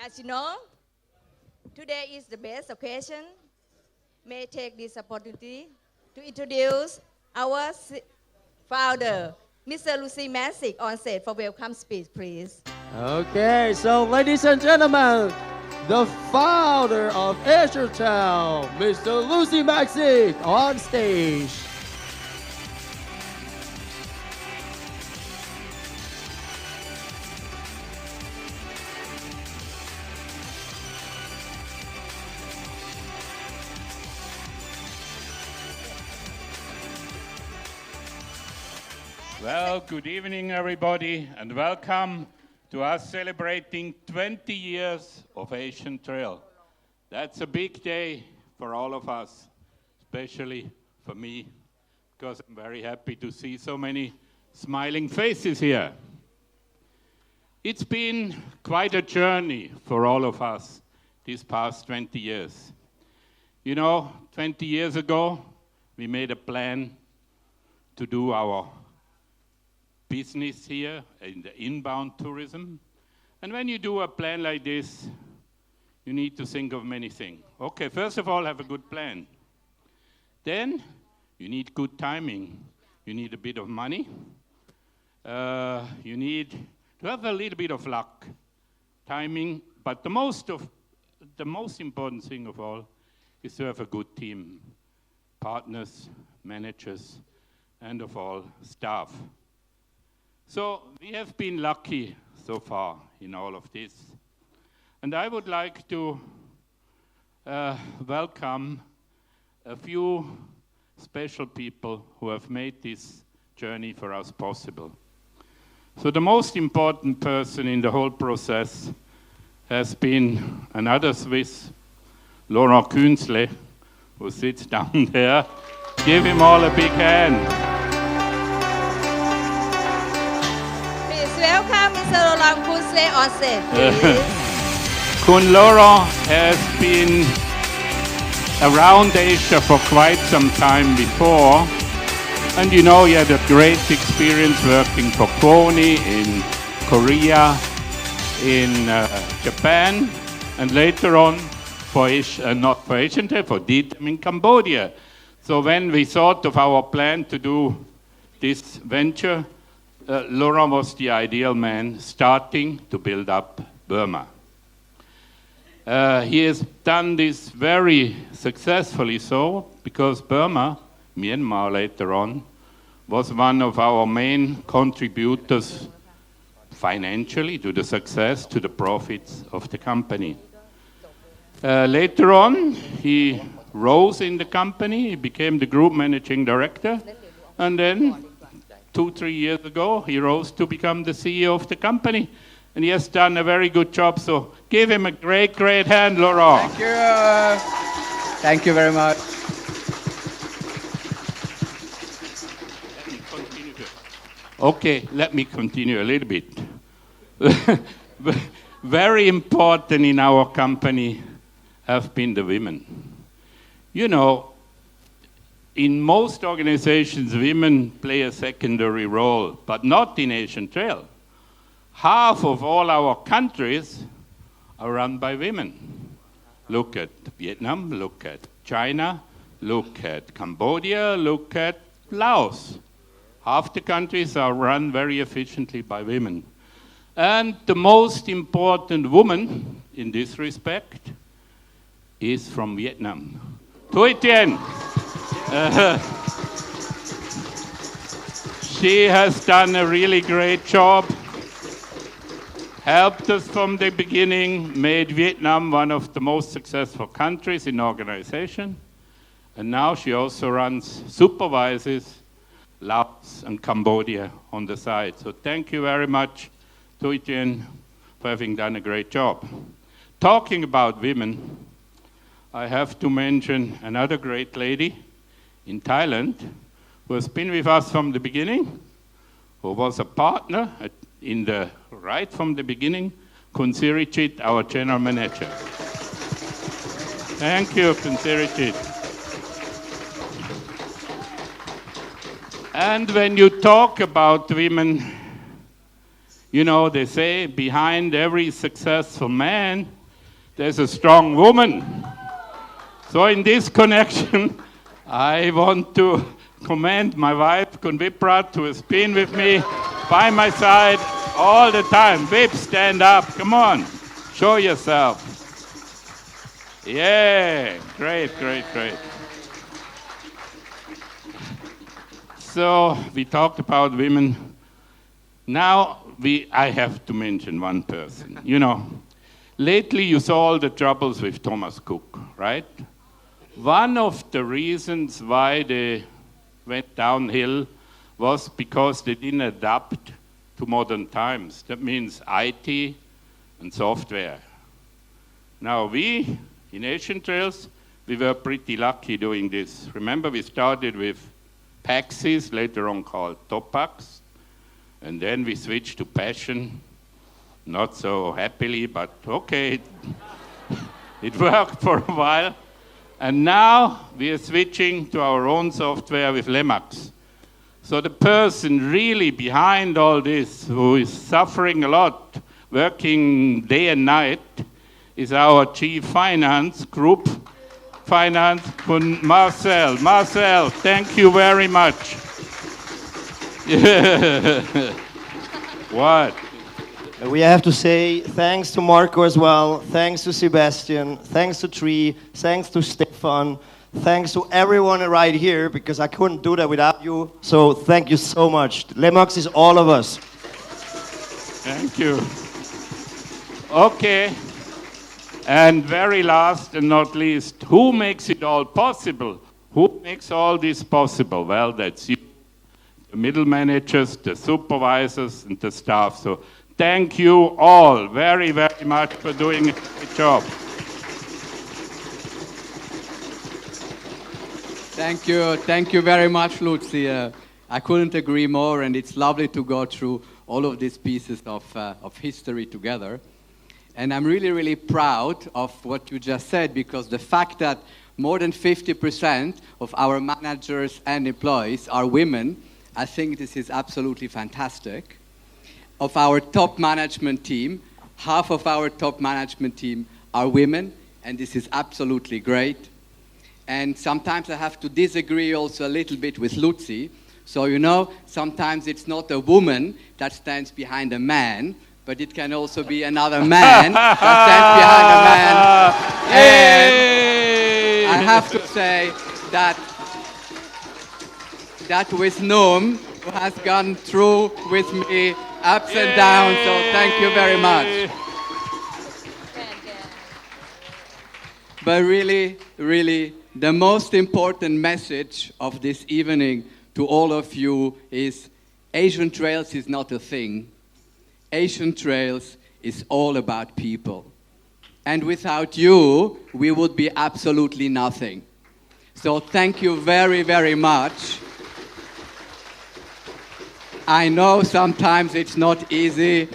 As you know, today is the best occasion. May I take this opportunity to introduce our founder, Mr. Lucy Masick, on stage for welcome speech, please. Okay, so ladies and gentlemen, the founder of Town, Mr. Lucy Maxick, on stage. Well, good evening, everybody, and welcome to us celebrating 20 years of Asian Trail. That's a big day for all of us, especially for me, because I'm very happy to see so many smiling faces here. It's been quite a journey for all of us these past 20 years. You know, 20 years ago, we made a plan to do our business here in the inbound tourism. And when you do a plan like this, you need to think of many things. Okay, first of all, have a good plan. Then you need good timing. You need a bit of money. You need to have a little bit of luck, timing. But the most important thing of all is to have a good team, partners, managers, and of all, staff. So we have been lucky so far in all of this. And I would like to welcome a few special people who have made this journey for us possible. So the most important person in the whole process has been another Swiss, Laurent Künzle, who sits down there. Give him all a big hand. Welcome, Mr. Laurent Künzle, on stage, please. Kun Laurent has been around Asia for quite some time before. And you know, he had a great experience working for Kony in Korea, in Japan, and later on for not for Asian Trail, for DTM in Cambodia. So when we thought of our plan to do this venture, Laurent was the ideal man starting to build up Burma. He has done this very successfully so because Burma, Myanmar later on, was one of our main contributors financially to the success, to the profits of the company. Later on, he rose in the company, he became the group managing director, and then 2-3 years ago, he rose to become the CEO of the company, and he has done a very good job. So give him a great, great hand, Laurent. Thank you. Thank you very much. Okay, let me continue a little bit. Very important in our company have been the women. You know, in most organizations, women play a secondary role, but not in Asian Trail. Half of all our countries are run by women. Look at Vietnam, look at China, look at Cambodia, look at Laos. Half the countries are run very efficiently by women. And the most important woman in this respect is from Vietnam. Thuy Tien. She has done a really great job, helped us from the beginning, made Vietnam one of the most successful countries in organization, and now she also supervises Laos and Cambodia on the side. So thank you very much, Thuy Tien, for having done a great job. Talking about women, I have to mention another great lady in Thailand, who has been with us from the beginning, who was a partner right from the beginning, Kun Sirichit, our general manager. Thank you, Kun Sirichit. And when you talk about women, You know, they say behind every successful man, there's a strong woman. So in this connection, I want to commend my wife, Kunvipra, who has been with me by my side all the time. Vip, stand up. Come on. Show yourself. Yeah. Great, great, great. So we talked about women. Now I have to mention one person. You know, lately you saw all the troubles with Thomas Cook, right? One of the reasons why they went downhill was because they didn't adapt to modern times. That means IT and software. Now we, in Asian Trails, we were pretty lucky doing this. Remember, we started with Paxis, later on called Topax, and then we switched to Passion, not so happily, but okay, it worked for a while. And now we are switching to our own software with Lemax. So the person really behind all this, who is suffering a lot, working day and night, is our Chief Finance, Group Finance, Marcel. Marcel, thank you very much. What? We have to say thanks to Marco as well, thanks to Sebastian, thanks to Tree, thanks to Stefan, thanks to everyone right here, because I couldn't do that without you. So thank you so much. Lemax is all of us. Thank you. Okay. And very last and not least, who makes it all possible? Who makes all this possible? Well, that's you, the middle managers, the supervisors, and the staff. So thank you all very, very much for doing a good job. Thank you very much, Luzi. I couldn't agree more, and it's lovely to go through all of these pieces of history together. And I'm really, really proud of what you just said, because the fact that more than 50% of our managers and employees are women, I think this is absolutely fantastic. Of our top management team, half of our top management team are women, and this is absolutely great. And sometimes I have to disagree also a little bit with Luzi. So, you know, sometimes it's not a woman that stands behind a man, but it can also be another man that stands behind a man. And I have to say that with Noam, who has gone through with me ups and downs, so thank you very much. But really, really, the most important message of this evening to all of you is Asian Trails is not a thing. Asian Trails is all about people. And without you, we would be absolutely nothing. So thank you very, very much. I know sometimes it's not easy.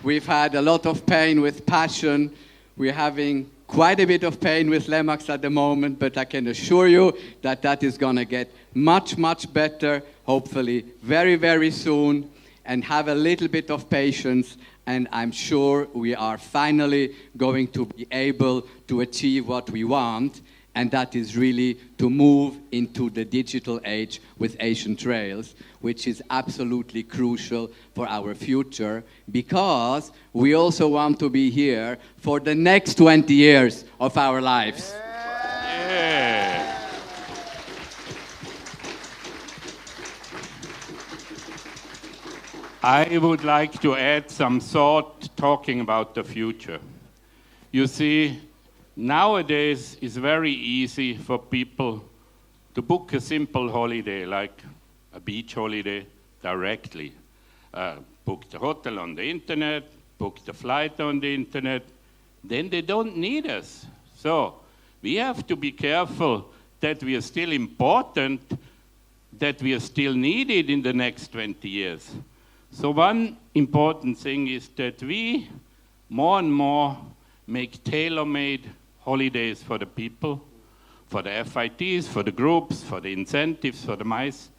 We've had a lot of pain with Passion. We're having quite a bit of pain with Lemax at the moment, but I can assure you that that is going to get much, much better, hopefully very, very soon. And have a little bit of patience, and I'm sure we are finally going to be able to achieve what we want, and that is really to move into the digital age with Asian Trails, which is absolutely crucial for our future, because we also want to be here for the next 20 years of our lives. Yeah. I would like to add some thought talking about the future. You see, nowadays it's very easy for people to book a simple holiday, like a beach holiday, directly. Book the hotel on the internet, book the flight on the internet, then they don't need us. So we have to be careful that we are still important, that we are still needed in the next 20 years. So one important thing is that we more and more make tailor-made holidays for the people, for the FITs, for the groups, for the incentives, for the mice.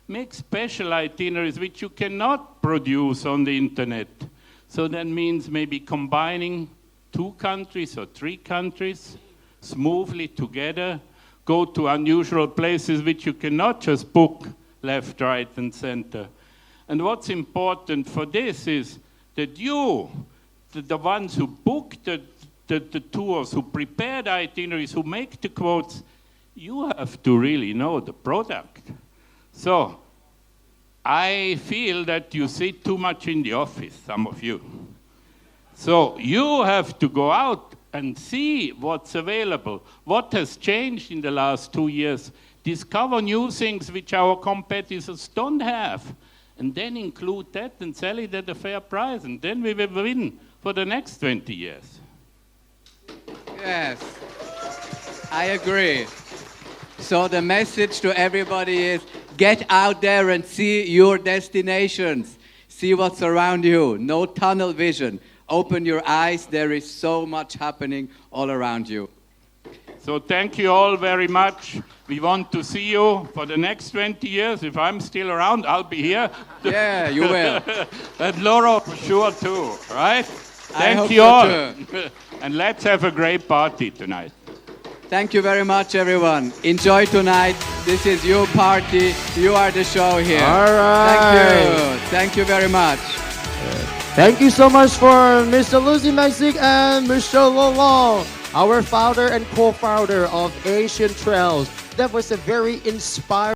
Make special itineraries which you cannot produce on the internet, So that means maybe combining 2 countries or 3 countries smoothly together, go to unusual places which you cannot just book left, right, and center. And what's important for this is that you, the ones who book the tours, who prepare the itineraries, who make the quotes, you have to really know the product. So I feel that you sit too much in the office, some of you. So you have to go out and see what's available, what has changed in the last 2 years, discover new things which our competitors don't have, and then include that and sell it at a fair price, and then we will win for the next 20 years. Yes, I agree. So the message to everybody is get out there and see your destinations. See what's around you. No tunnel vision. Open your eyes. There is so much happening all around you. So thank you all very much. We want to see you for the next 20 years. If I'm still around, I'll be here. Yeah, you will. And Laura for sure too, right? I hope Thank you so all. too. And let's have a great party tonight. Thank you very much, everyone. Enjoy tonight. This is your party. You are the show here. All right. Thank you. Thank you very much. Thank you so much for Mr. Lucy Mexic and Mr. Long, our founder and co-founder of Asian Trails. That was a very inspiring